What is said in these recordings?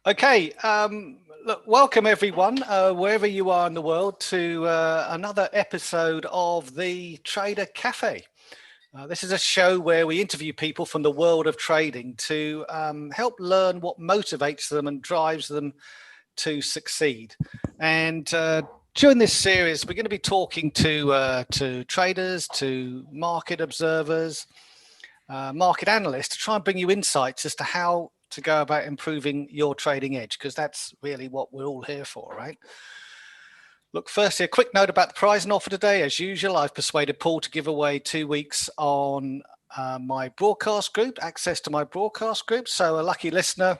Okay, look, welcome everyone, wherever you are in the world, to another episode of the Trader Cafe. This is a show where we interview people from the world of trading to help learn what motivates them and drives them to succeed. And during this series, we're going to be talking to traders, to market observers, market analysts, to try and bring you insights as to how to go about improving your trading edge, because that's really what we're all here for, right? Look, firstly, a quick note about the prize and offer today. As usual, I've persuaded Paul to give away 2 weeks on my broadcast group, access to my broadcast group. So a lucky listener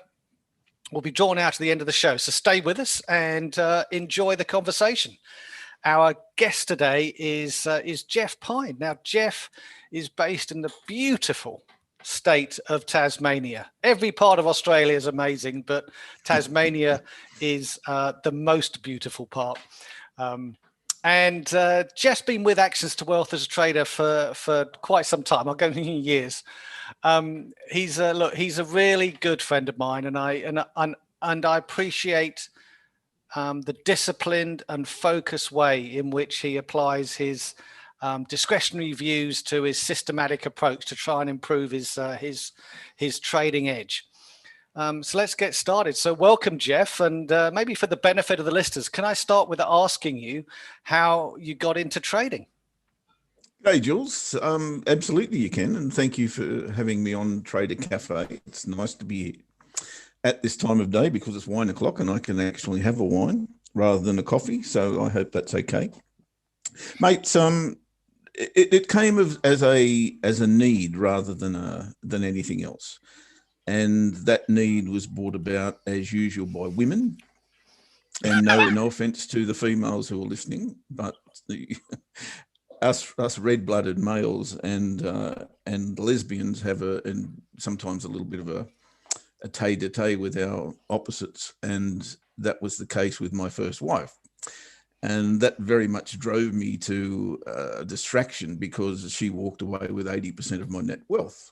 will be drawn out at the end of the show. So stay with us and enjoy the conversation. Our guest today is Jeff Pine. Now, Jeff is based in the beautiful state of Tasmania. Every part of Australia is amazing, but Tasmania is the most beautiful part. And Jeff's been with Access to Wealth as a trader for quite some time. I'll go years. He's a really good friend of mine, and I appreciate the disciplined and focused way in which he applies his discretionary views to his systematic approach to try and improve his trading edge. So let's get started. So welcome, Jeff, and maybe for the benefit of the listeners, can I start with asking you how you got into trading? Hey, Jules. Absolutely you can, and thank you for having me on Trader Cafe. It's nice to be here at this time of day because it's wine o'clock and I can actually have a wine rather than a coffee, so I hope that's okay. Mate, it came as a need rather than anything else. And that need was brought about, as usual, by women. And no offense to the females who are listening, but us red-blooded males and lesbians have sometimes a little bit of a tete-a-tete with our opposites, and that was the case with my first wife. And that very much drove me to distraction because she walked away with 80% of my net wealth.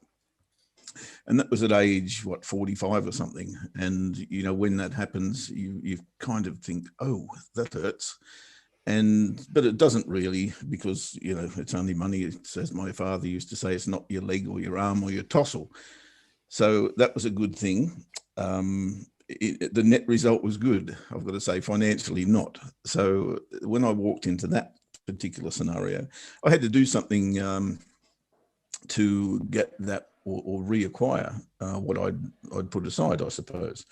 And that was at age, 45 or something. And, when that happens, you kind of think, oh, that hurts. But it doesn't really, because, it's only money. It's, as my father used to say, it's not your leg or your arm or your tossle. So that was a good thing. The net result was good, I've got to say, financially not. So when I walked into that particular scenario, I had to do something to get that or reacquire what I'd put aside, I suppose,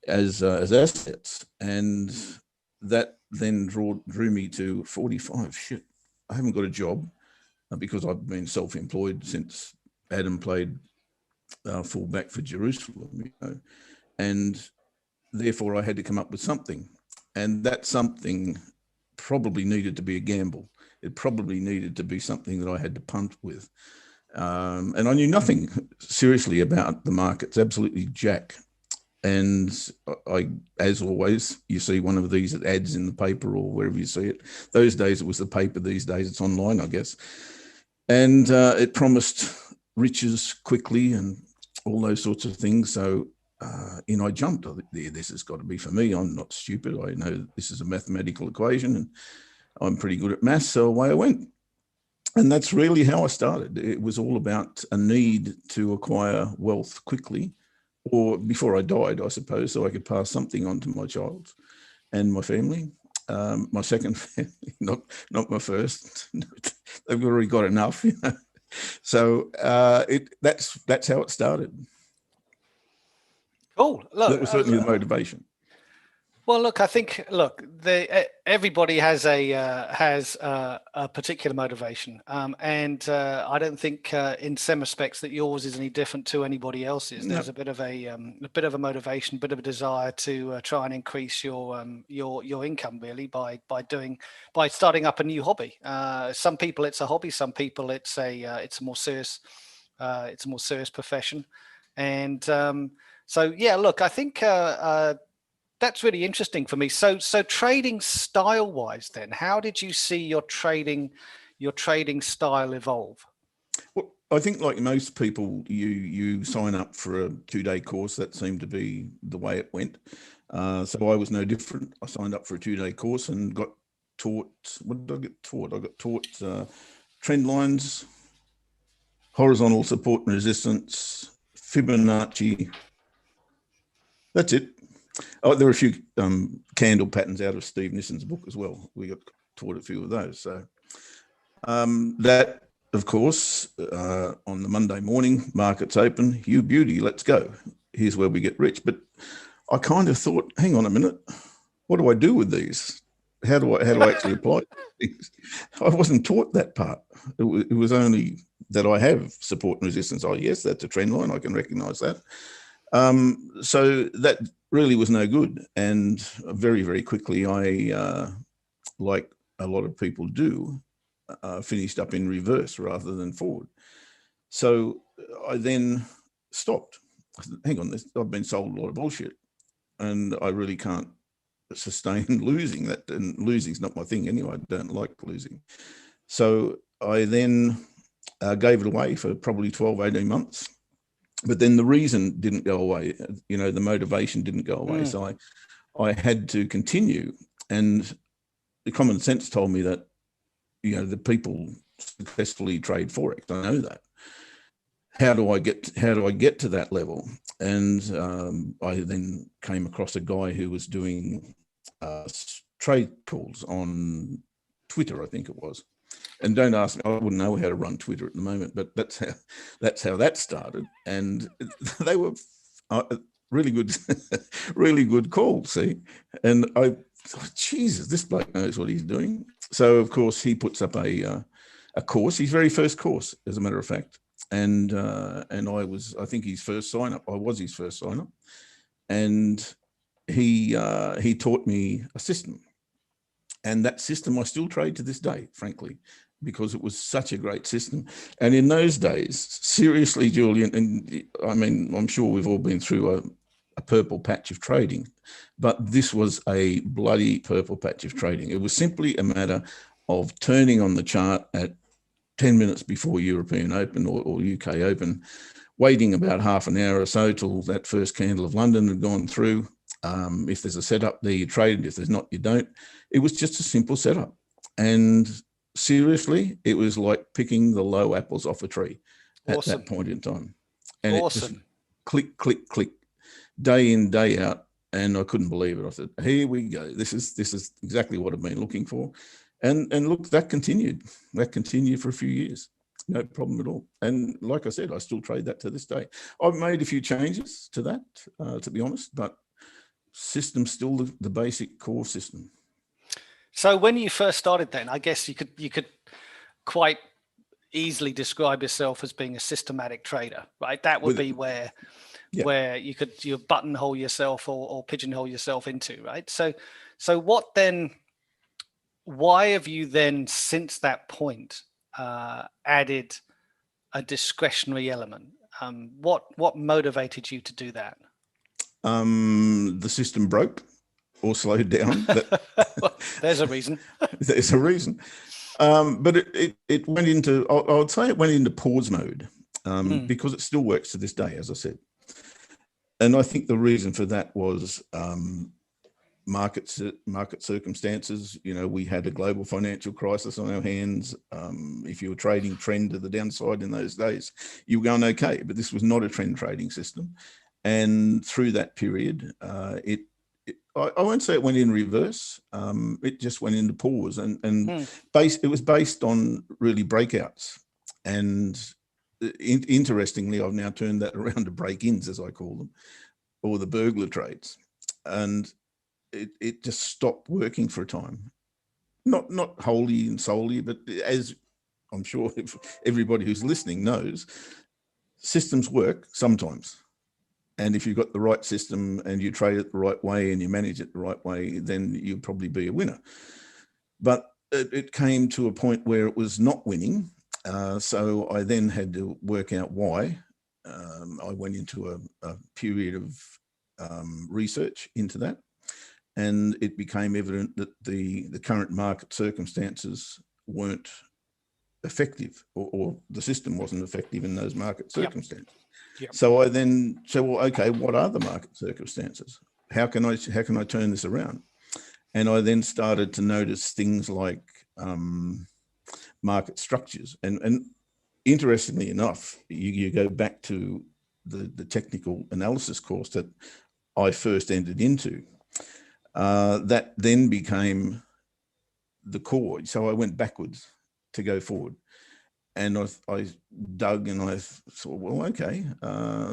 as assets. And that then drew me to 45. Shit, I haven't got a job because I've been self-employed since Adam played fullback for Jerusalem, and therefore I had to come up with something. And that something probably needed to be a gamble. It probably needed to be something that I had to punt with. And I knew nothing seriously about the markets, absolutely jack. And I, as always, you see one of these ads in the paper or wherever you see it. Those days it was the paper, these days it's online, I guess. And it promised riches quickly and all those sorts of things. So I jumped. I think, this has got to be for me. I'm not stupid. I know this is a mathematical equation and I'm pretty good at maths, so away I went. And that's really how I started. It was all about a need to acquire wealth quickly, or before I died, I suppose, so I could pass something on to my child and my family. My second family, not my first. They've already got enough, So that's how it started. Cool. Look, that was certainly the motivation. Well, look, I think everybody has a particular motivation, and I don't think in some respects that yours is any different to anybody else's. There's a bit of a motivation, a bit of a desire to try and increase your income, really, by starting up a new hobby. Some people it's a hobby, some people it's a more serious profession, and so yeah. Look, I think. That's really interesting for me. So trading style wise, then, how did you see your trading style evolve? Well, I think like most people, you sign up for a 2-day course. That seemed to be the way it went. So I was no different. I signed up for a 2-day course and got taught. What did I get taught? I got taught trend lines, horizontal support and resistance, Fibonacci. That's it. Oh, there are a few candle patterns out of Steve Nissen's book as well. We got taught a few of those. So that, of course, on the Monday morning, markets open, you beauty, let's go. Here's where we get rich. But I kind of thought, hang on a minute, what do I do with these? How do I actually apply things? I wasn't taught that part. It was only that I have support and resistance. Oh, yes, that's a trend line. I can recognize that. So that really was no good. And very, very quickly, I, like a lot of people do, finished up in reverse rather than forward. So I then stopped. Hang on, I've been sold a lot of bullshit, and I really can't sustain losing that. And losing's not my thing anyway. I don't like losing. So I then gave it away for probably 12, 18 months. But then the reason didn't go away. The motivation didn't go away. So I had to continue. And the common sense told me that, the people successfully trade Forex. I know that. How do I get to that level? And I then came across a guy who was doing trade calls on Twitter, I think it was. And don't ask me, I wouldn't know how to run Twitter at the moment, but that's how that started. And they were really good, really good calls. See, and I thought, Jesus, this bloke knows what he's doing. So of course he puts up a course, his very first course, as a matter of fact. And I think his first sign up. I was his first sign up, and he taught me a system. And that system I still trade to this day, frankly, because it was such a great system. And in those days, seriously, Julian, and I mean, I'm sure we've all been through a purple patch of trading, but this was a bloody purple patch of trading. It was simply a matter of turning on the chart at 10 minutes before European Open or UK Open, waiting about half an hour or so till that first candle of London had gone through. If there's a setup there, you trade. If there's not, you don't. It was just a simple setup. And seriously, it was like picking the low apples off a tree at that point in time. And it just click, click, click, day in, day out. And I couldn't believe it. I said, here we go. This is exactly what I've been looking for. And look, that continued. That continued for a few years. No problem at all. And like I said, I still trade that to this day. I've made a few changes to that, to be honest, but system's still the basic core system. So when you first started then, I guess you could quite easily describe yourself as being a systematic trader, right? That would be where you could buttonhole yourself or pigeonhole yourself into, right? So what then, why have you then since that point added a discretionary element? What motivated you to do that? The system broke or slowed down. There's a reason. There's a reason. But it went into, I would say it went into pause mode because it still works to this day, as I said. And I think the reason for that was market circumstances. We had a global financial crisis on our hands. If you were trading trend to the downside in those days, you were going okay. But this was not a trend trading system. And through that period, I won't say it went in reverse. It just went into pause, and it was based on really breakouts. And interestingly, I've now turned that around to break-ins, as I call them, or the burglar trades. And it just stopped working for a time. Not wholly and solely, but as I'm sure everybody who's listening knows, systems work sometimes. And if you've got the right system and you trade it the right way and you manage it the right way, then you'll probably be a winner. But it came to a point where it was not winning. So I then had to work out why. I went into a period of research into that. And it became evident that the current market circumstances weren't effective, or the system wasn't effective in those market circumstances. Yep. So I then said, well, okay, what are the market circumstances? How can I turn this around? And I then started to notice things like market structures. And interestingly enough, you go back to the technical analysis course that I first entered into. That then became the core. So I went backwards to go forward. And I dug and I thought, well, okay,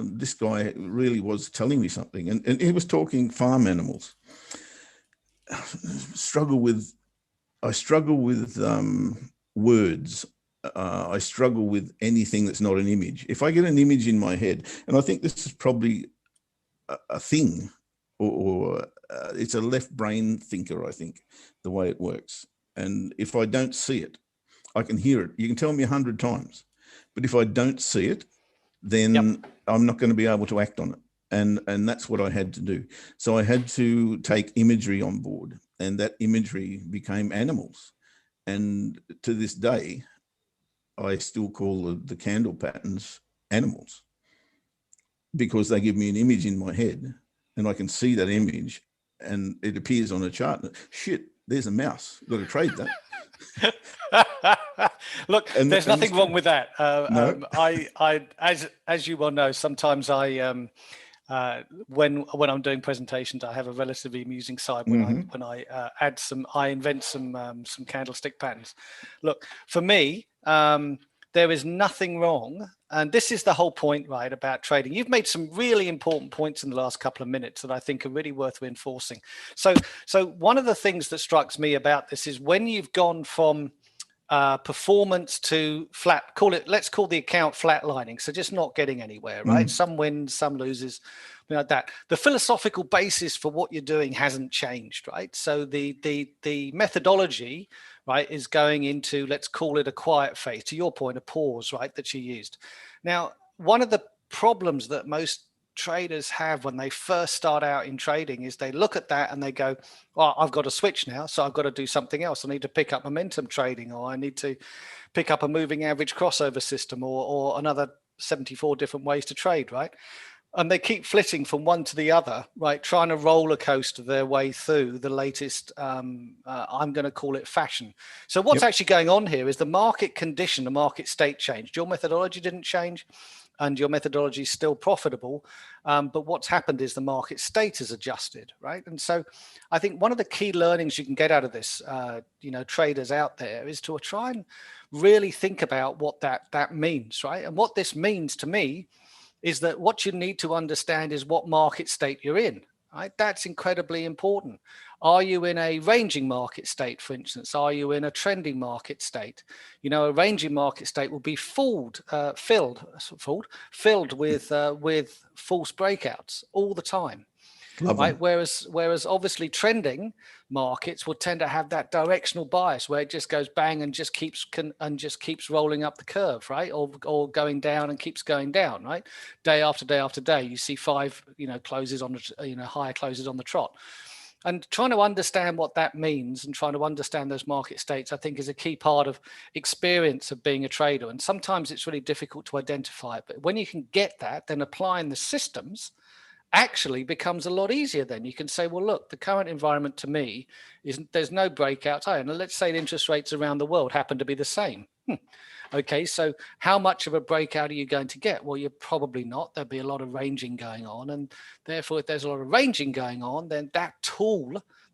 this guy really was telling me something. And he was talking farm animals. I struggle with words. I struggle with anything that's not an image. If I get an image in my head, and I think this is probably a thing, or it's a left brain thinker, I think, the way it works. And if I don't see it, I can hear it. You can tell me 100 times, but if I don't see it, then I'm not going to be able to act on it. And that's what I had to do. So I had to take imagery on board, and that imagery became animals. And to this day, I still call the candle patterns animals, because they give me an image in my head and I can see that image and it appears on a chart. Shit, there's a mouse. Got to trade that. Look, there's nothing wrong with that. No. As you well know, sometimes I when I'm doing presentations, I have a relatively amusing side when I invent some candlestick patterns. Look, for me, there is nothing wrong, and this is the whole point, right, about trading. You've made some really important points in the last couple of minutes that I think are really worth reinforcing. So one of the things that strikes me about this is when you've gone from performance to flat, let's call the account flatlining, so just not getting anywhere, right? Some wins, some loses, like that. The philosophical basis for what you're doing hasn't changed, right? So the methodology, right, is going into, let's call it a quiet phase, to your point, a pause, right, that you used. Now, one of the problems that most traders have when they first start out in trading is they look at that and they go, well, I've got to switch now, so I've got to do something else. I need to pick up momentum trading, or I need to pick up a moving average crossover system, or another 74 different ways to trade, right? And they keep flitting from one to the other, right, trying to roller coaster their way through the latest, I'm going to call it fashion. So what's actually going on here is the market condition, the market state changed. Your methodology didn't change, and your methodology is still profitable. But what's happened is the market state has adjusted, right? And so I think one of the key learnings you can get out of this, traders out there, is to try and really think about what that means, right? And what this means to me is that what you need to understand is what market state you're in, right? That's incredibly important. Are you in a ranging market state, for instance? Are you in a trending market state? A ranging market state will be filled with false breakouts all the time. Right. Whereas obviously trending markets will tend to have that directional bias where it just goes bang and just keeps rolling up the curve, right? Or going down and keeps going down, right? Day after day after day, you see five, closes on the, higher closes on the trot. And trying to understand what that means and trying to understand those market states, I think, is a key part of experience of being a trader. And sometimes it's really difficult to identify it. But when you can get that, then applying the systems actually becomes a lot easier. Then you can say, well, look, the current environment to me there's no breakout high. And let's say the interest rates around the world happen to be the same. Okay, so how much of a breakout are you going to get? Well, you're probably not. There'll be a lot of ranging going on. And therefore, if there's a lot of ranging going on, then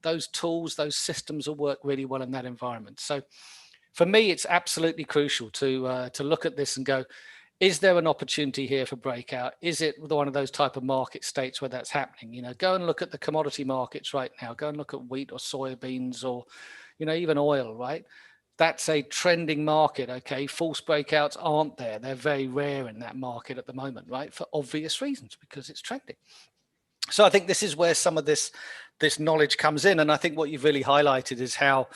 those systems will work really well in that environment. So for me, it's absolutely crucial to look at this and go, is there an opportunity here for breakout? Is it one of those type of market states where that's happening? Go and look at the commodity markets right now. Go and look at wheat or soybeans or, even oil, right? That's a trending market, okay? False breakouts aren't there. They're very rare in that market at the moment, right? For obvious reasons, because it's trending. So I think this is where some of this knowledge comes in. And I think what you've really highlighted is how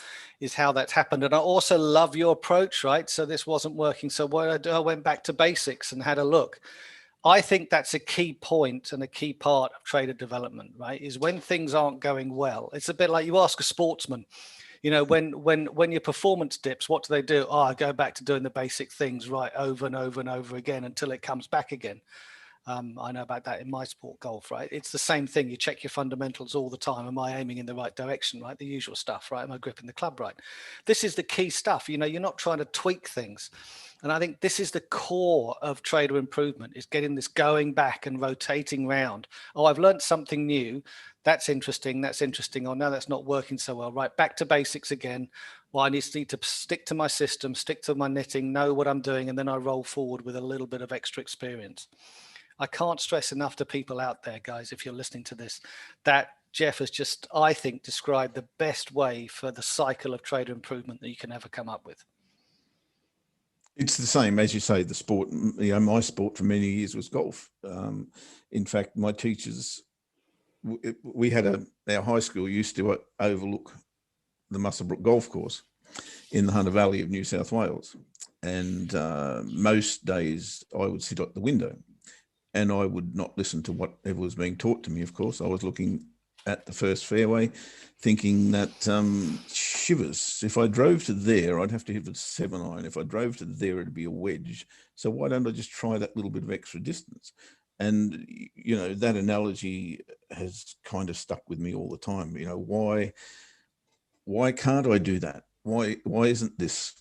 that's happened. And I also love your approach, right? So this wasn't working. So I went back to basics and had a look. I think that's a key point and a key part of trader development, right? Is when things aren't going well. It's a bit like you ask a sportsman, You know, when your performance dips, what do? Oh, I go back to doing the basic things right over and over and over again until it comes back again. I know about that in my sport, golf, right? It's the same thing. You check your fundamentals all the time. Am I aiming in the right direction, right? The usual stuff, right? Am I gripping the club right? This is the key stuff. You know, you're not trying to tweak things. And I think this is the core of trader improvement, is getting this going back and rotating round. Oh, I've learned something new. That's interesting. That's interesting. Oh, no, that's not working so well. Right, back to basics again. Well, I need to stick to my system, stick to my knitting, know what I'm doing, and then I roll forward with a little bit of extra experience. I can't stress enough to people out there, guys, if you're listening to this, that Jeff has just, I think, described the best way for the cycle of trader improvement that you can ever come up with. It's the same, as you say, the sport, you know, my sport for many years was golf. In fact, my teachers, we had our high school used to overlook the Musselbrook golf course in the Hunter Valley of New South Wales. And most days I would sit at the window and I would not listen to whatever was being taught to me, of course. I was looking at the first fairway, thinking that shivers, if I drove to there, I'd have to hit a 7-iron. If I drove to there, it'd be a wedge. So why don't I just try that little bit of extra distance? And, you know, that analogy has kind of stuck with me all the time. You know, why can't I do that? Why isn't this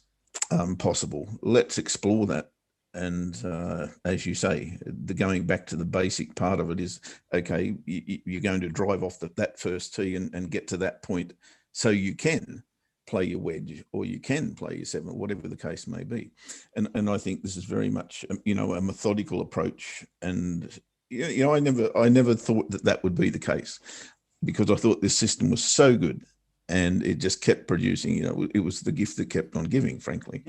possible? Let's explore that. And as you say, the going back to the basic part of it is, okay, you're going to drive off that first tee and get to that point so you can play your wedge or you can play your 7, whatever the case may be. And I think this is very much, you know, a methodical approach. And, you know, I never thought that would be the case, because I thought this system was so good and it just kept producing. You know, it was the gift that kept on giving, frankly,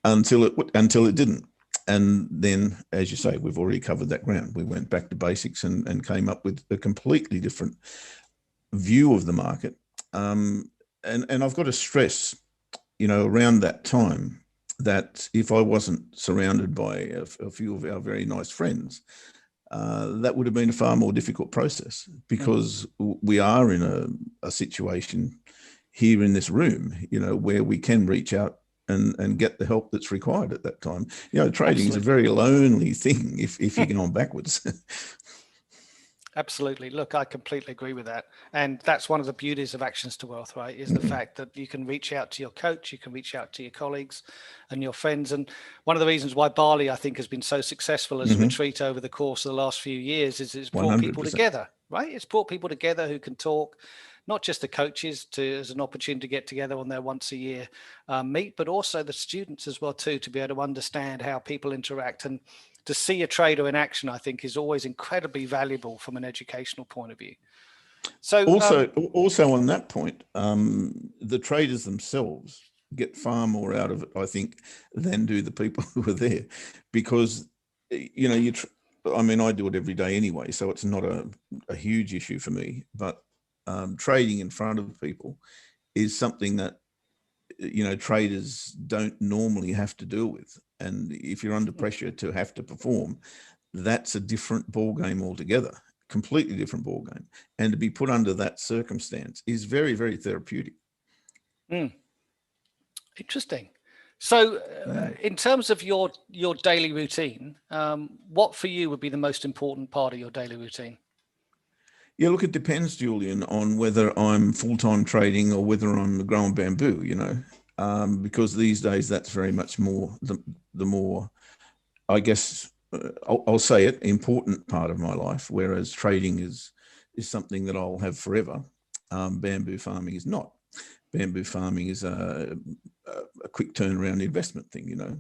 until it didn't. And then, as you say, we've already covered that ground. We went back to basics and came up with a completely different view of the market. And I've got to stress, you know, around that time, that if I wasn't surrounded by a few of our very nice friends, that would have been a far more difficult process, because we are in a situation here in this room, you know, where we can reach out and get the help that's required at that time. You know, trading is a very lonely thing if you're going backwards. Absolutely. Look, I completely agree with that. And that's one of the beauties of Actions to Wealth, right? Is the fact that you can reach out to your coach, you can reach out to your colleagues and your friends. And one of the reasons why Bali, I think, has been so successful as a retreat over the course of the last few years is it's brought 100%. People together, right? It's brought people together who can talk, not just the coaches as an opportunity to get together on their once a year meet, but also the students as well too, to be able to understand how people interact. And to see a trader in action, I think, is always incredibly valuable from an educational point of view. So also on that point, the traders themselves get far more out of it, I think, than do the people who are there, because, you know, I mean, I do it every day anyway, so it's not a huge issue for me, but trading in front of people is something that, you know, traders don't normally have to deal with. And if you're under pressure to have to perform, that's a different ball game altogether, completely different ball game. And to be put under that circumstance is very, very therapeutic. Interesting. So in terms of your daily routine, what for you would be the most important part of your daily routine? Yeah, look, it depends, Julian, on whether I'm full-time trading or whether I'm growing bamboo, you know, because these days that's very much more the more, I guess, I'll say it, important part of my life, whereas trading is something that I'll have forever. Bamboo farming is not. Bamboo farming is a quick turnaround investment thing, you know,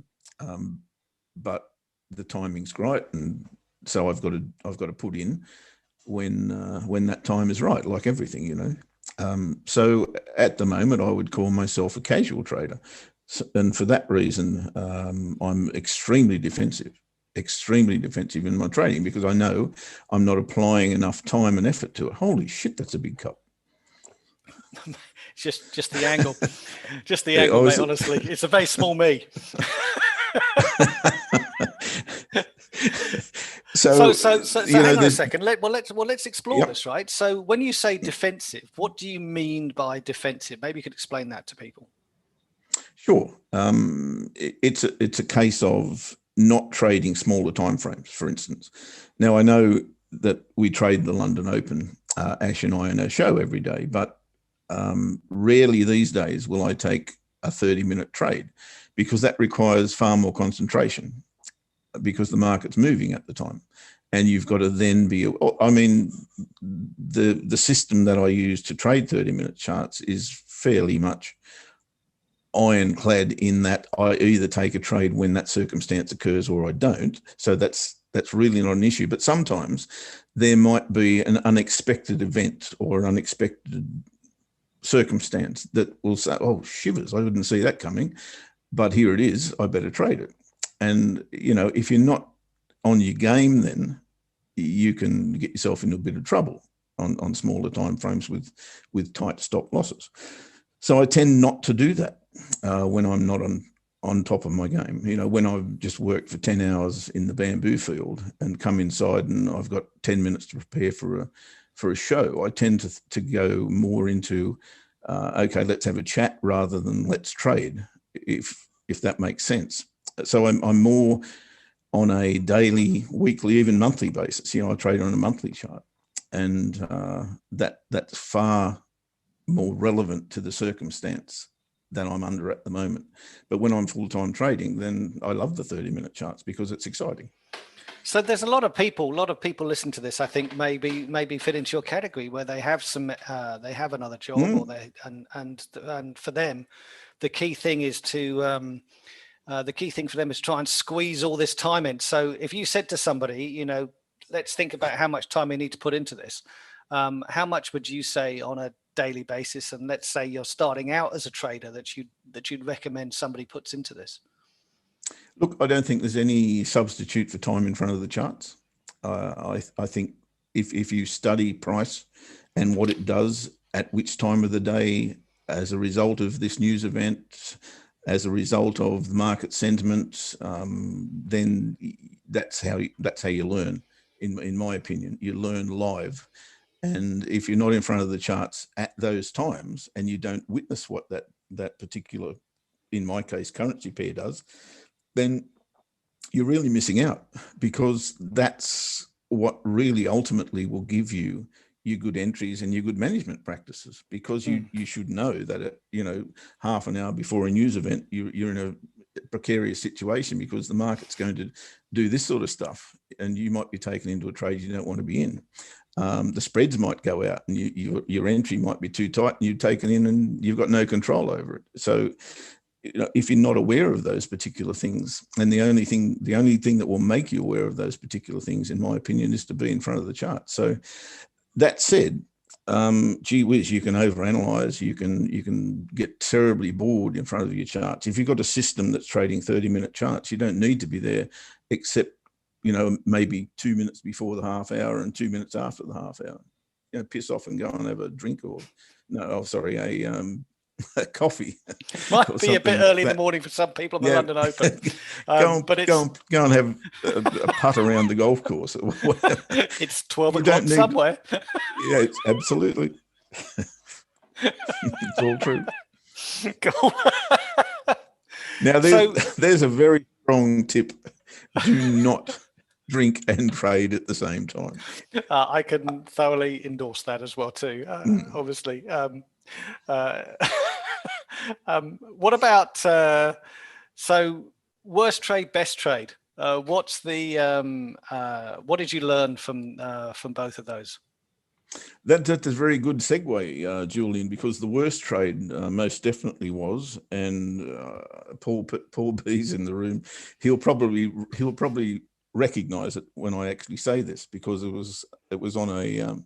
but the timing's great, and so I've got to put in when that time is right, like everything, you know. So at the moment, I would call myself a casual trader. And for that reason, I'm extremely defensive in my trading, because I know I'm not applying enough time and effort to it. Holy shit, that's a big cup. just the angle, angle, mate, honestly. It's a very small me. So hang on a second. Let's explore Yep. this, right? So when you say defensive, what do you mean by defensive? Maybe you could explain that to people. Sure. It's a case of not trading smaller timeframes, for instance. Now, I know that we trade the London Open, Ash and I, in our show every day, but rarely these days will I take a 30-minute trade, because that requires far more concentration, because the market's moving at the time. And you've got to then be, I mean, the system that I use to trade 30-minute charts is fairly much ironclad in that I either take a trade when that circumstance occurs or I don't. So that's really not an issue. But sometimes there might be an unexpected event or an unexpected circumstance that will say, oh, shivers, I didn't see that coming, but here it is, I better trade it. And, you know, if you're not on your game, then you can get yourself into a bit of trouble on smaller time frames with tight stop losses. So I tend not to do that when I'm not on top of my game. You know, when I've just worked for 10 hours in the bamboo field and come inside and I've got 10 minutes to prepare for a show, I tend to go more into, okay, let's have a chat rather than let's trade, if that makes sense. So I'm more on a daily, weekly, even monthly basis. You know, I trade on a monthly chart, and that's far more relevant to the circumstance than I'm under at the moment. But when I'm full-time trading, then I love the 30-minute charts because it's exciting. So there's a lot of people listen to this, I think maybe fit into your category, where they have they have another job, or they and for them, the key thing is to the key thing for them is try and squeeze all this time in. So if you said to somebody, you know, let's think about how much time you need to put into this, how much would you say on a daily basis? And let's say you're starting out as a trader, that you'd recommend somebody puts into this. Look, I don't think there's any substitute for time in front of the charts. I think if you study price and what it does at which time of the day, as a result of this news event, as a result of the market sentiment, then that's how you learn. In my opinion, you learn live. And if you're not in front of the charts at those times and you don't witness what that particular, in my case, currency pair does, then you're really missing out, because that's what really ultimately will give you your good entries and your good management practices, because you should know that at, you know, half an hour before a news event, you're in a precarious situation because the market's going to do this sort of stuff, and you might be taken into a trade you don't want to be in. The spreads might go out and your entry might be too tight and you've taken in and you've got no control over it. So, you know, if you're not aware of those particular things, and the only thing that will make you aware of those particular things, in my opinion, is to be in front of the chart. So that said, gee whiz, you can overanalyze, you can get terribly bored in front of your charts. If you've got a system that's trading 30-minute charts, you don't need to be there, except, you know, maybe 2 minutes before the half hour and 2 minutes after the half hour. You know, piss off and go and have a drink, or a coffee. Might be a bit early in the morning for some people in the London Open. Go and have a putt around the golf course. It's 12 o'clock somewhere. Yeah, it's absolutely. It's all true. Cool. Now, there's a very strong tip. Do not drink and trade at the same time. I can thoroughly endorse that as well too, obviously. What about so worst trade, best trade? What's the what did you learn from both of those? That's a very good segue, Julian, because the worst trade most definitely was, and Paul B's in the room. He'll probably recognise it when I actually say this, because it was on a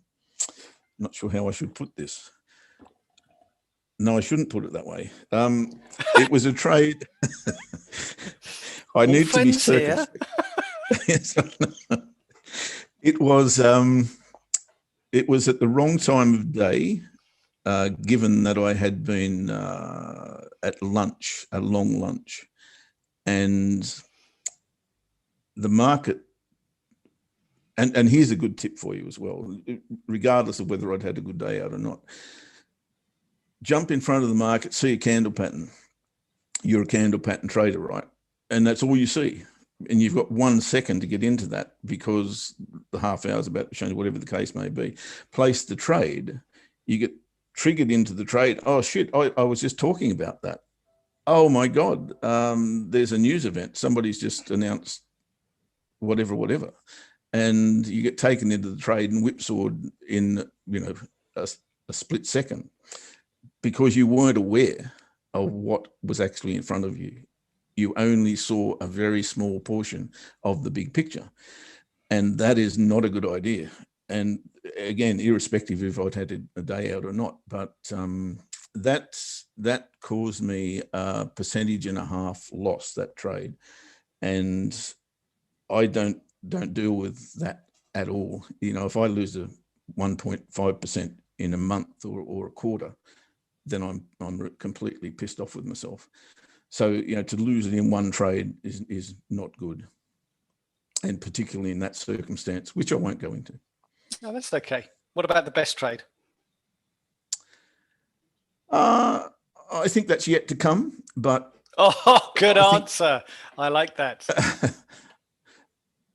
not sure how I should put this. No, I shouldn't put it that way. It was a trade. I need to be circumspect. It was at the wrong time of day, given that I had been at lunch, a long lunch, and the market And here's a good tip for you as well, regardless of whether I'd had a good day out or not. Jump in front of the market, see a candle pattern. You're a candle pattern trader, right? And that's all you see. And you've got 1 second to get into that because the half hour's about to change, whatever the case may be. Place the trade, you get triggered into the trade. Oh, shit, I was just talking about that. Oh, my God, there's a news event. Somebody's just announced whatever. And you get taken into the trade and whipsawed in, a split second because you weren't aware of what was actually in front of you. You only saw a very small portion of the big picture. And that is not a good idea. And again, irrespective if I'd had a day out or not, but that caused me a 1.5% loss, that trade. And I don't deal with that at all. If I lose a 1.5% in a month or a quarter, then I'm completely pissed off with myself. So, to lose it in one trade is not good. And particularly in that circumstance, which I won't go into. No, that's okay. What about the best trade? I think that's yet to come, but... Oh, good answer. I like that.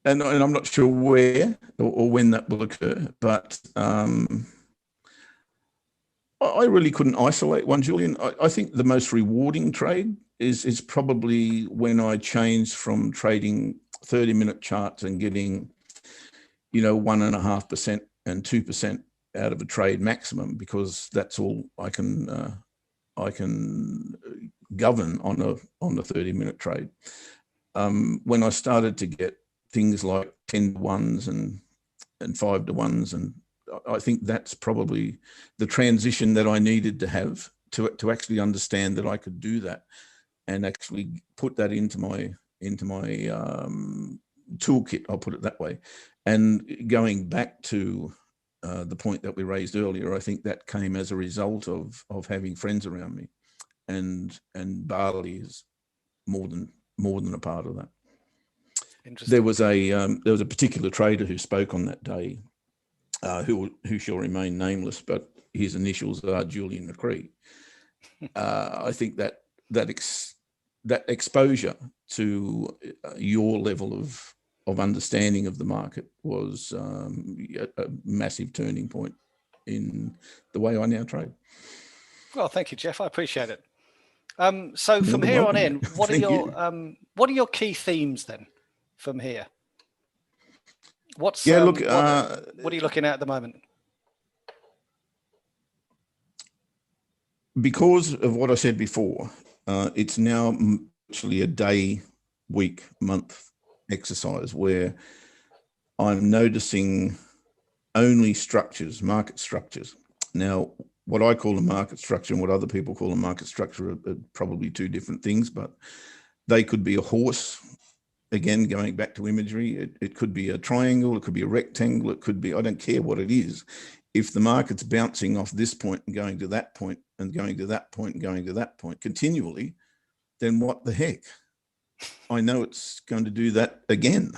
And I'm not sure where or when that will occur, but I really couldn't isolate one, Julian. I think the most rewarding trade is probably when I changed from trading 30-minute charts and getting, 1.5% and 2% out of a trade maximum, because that's all I can govern on a 30-minute trade. When I started to get things like 10-to-1s and 5-to-1s, and I think that's probably the transition that I needed to have to actually understand that I could do that and actually put that into my toolkit, I'll put it that way. And going back to the point that we raised earlier, I think that came as a result of having friends around me, and Barley is more than a part of that. There was a particular trader who spoke on that day, who shall remain nameless, but his initials are Julian McCree. I think that exposure to your level of understanding of the market was a massive turning point in the way I now trade. Well, thank you, Jeff. I appreciate it. So from here on in, what are your key themes then? From here, what are you looking at the moment? Because of what I said before, it's now actually a day, week, month exercise where I'm noticing only structures, market structures. Now, what I call a market structure and what other people call a market structure are probably two different things, but they could be a horse. Again, going back to imagery, it could be a triangle, it could be a rectangle, it could be, I don't care what it is. If the market's bouncing off this point and going to that point and going to that point and going to that point continually, then what the heck? I know it's going to do that again.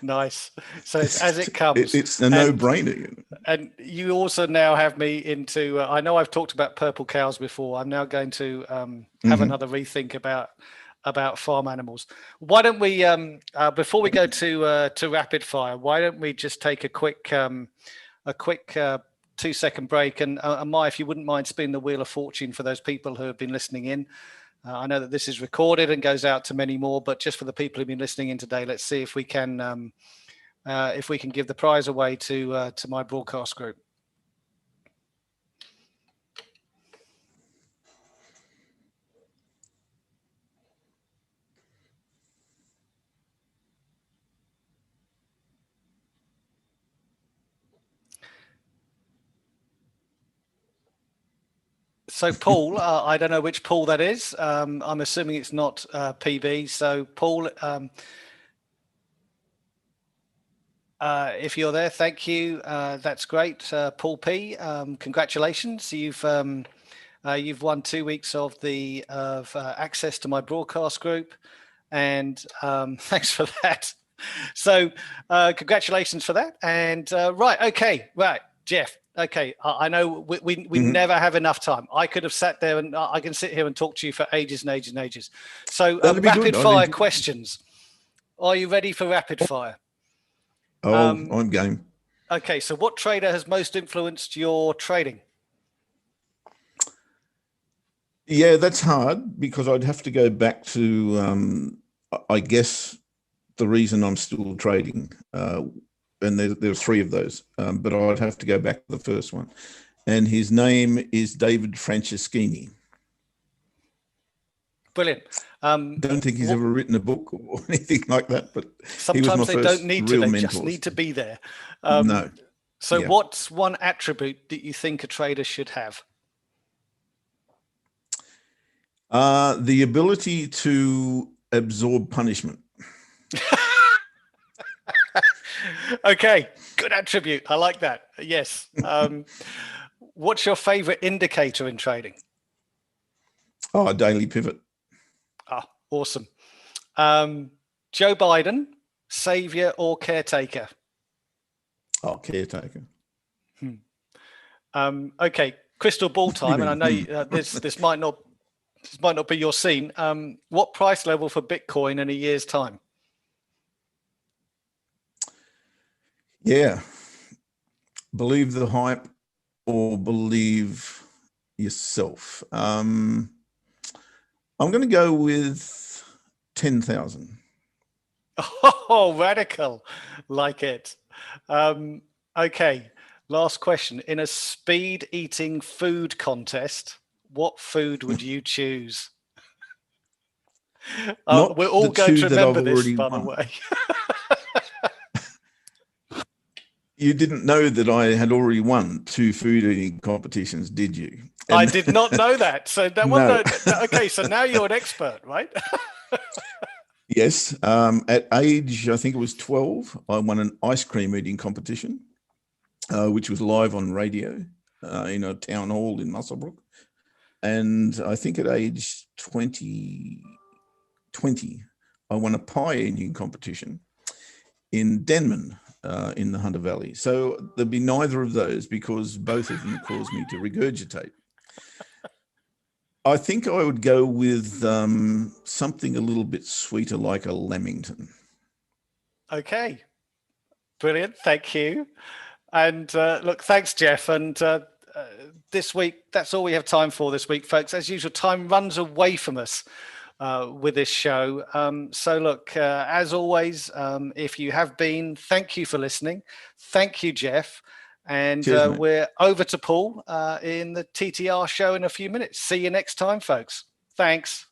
Nice. So it's as it comes. It's a no-brainer. And you also now have me into, I know I've talked about purple cows before. I'm now going to have another rethink about farm animals. Why don't we, before we go to rapid fire, why don't we just take a quick 2-second break? And Mai, if you wouldn't mind spinning the wheel of fortune for those people who have been listening in. I know that this is recorded and goes out to many more, but just for the people who've been listening in today, let's see if we can give the prize away to my broadcast group. So Paul, I don't know which Paul that is. I'm assuming it's not PB. So Paul, if you're there, thank you. That's great. Paul P, congratulations. You've won 2 weeks of access to my broadcast group, and thanks for that. So congratulations for that. And right, Jeff. Okay, I know we never have enough time. I could have sat there and I can sit here and talk to you for ages and ages and ages. So rapid fire questions. Are you ready for rapid fire? I'm game. Okay, so what trader has most influenced your trading? Yeah, that's hard because I'd have to go back to, I guess, the reason I'm still trading. And there's three of those, but I'd have to go back to the first one. And his name is David Franceschini. Brilliant. Don't think he's ever written a book or anything like that, but sometimes they don't need to. They just need to be there. No. So what's one attribute that you think a trader should have? The ability to absorb punishment. Okay, good attribute. I like that. Yes. What's your favorite indicator in trading? Oh, a daily pivot. Ah, awesome. Joe Biden, savior or caretaker? Oh, caretaker. Okay, crystal ball time, and I know this might not be your scene. What price level for Bitcoin in a year's time? Yeah. Believe the hype or believe yourself. I'm going to go with 10,000. Oh, radical. Like it. Okay. Last question. In a speed eating food contest, what food would you choose? We're all going to remember this, by the way. You didn't know that I had already won 2 food eating competitions, did you? And I did not know that. So that one. Okay, so now you're an expert, right? Yes. At age, I think it was 12, I won an ice cream eating competition, which was live on radio in a town hall in Muswellbrook. And I think at age 20, I won a pie eating competition in Denman in the Hunter Valley. So there'd be neither of those because both of them caused me to regurgitate. I think I would go with something a little bit sweeter, like a Lamington. Okay, brilliant. Thank you. And look, thanks, Jeff. And this week, that's all we have time for this week, folks. As usual, time runs away from us with this show. So look, as always, if you have been, thank you for listening. Thank you, Jeff. And Cheers, we're over to Paul in the TTR show in a few minutes. See you next time, folks. Thanks.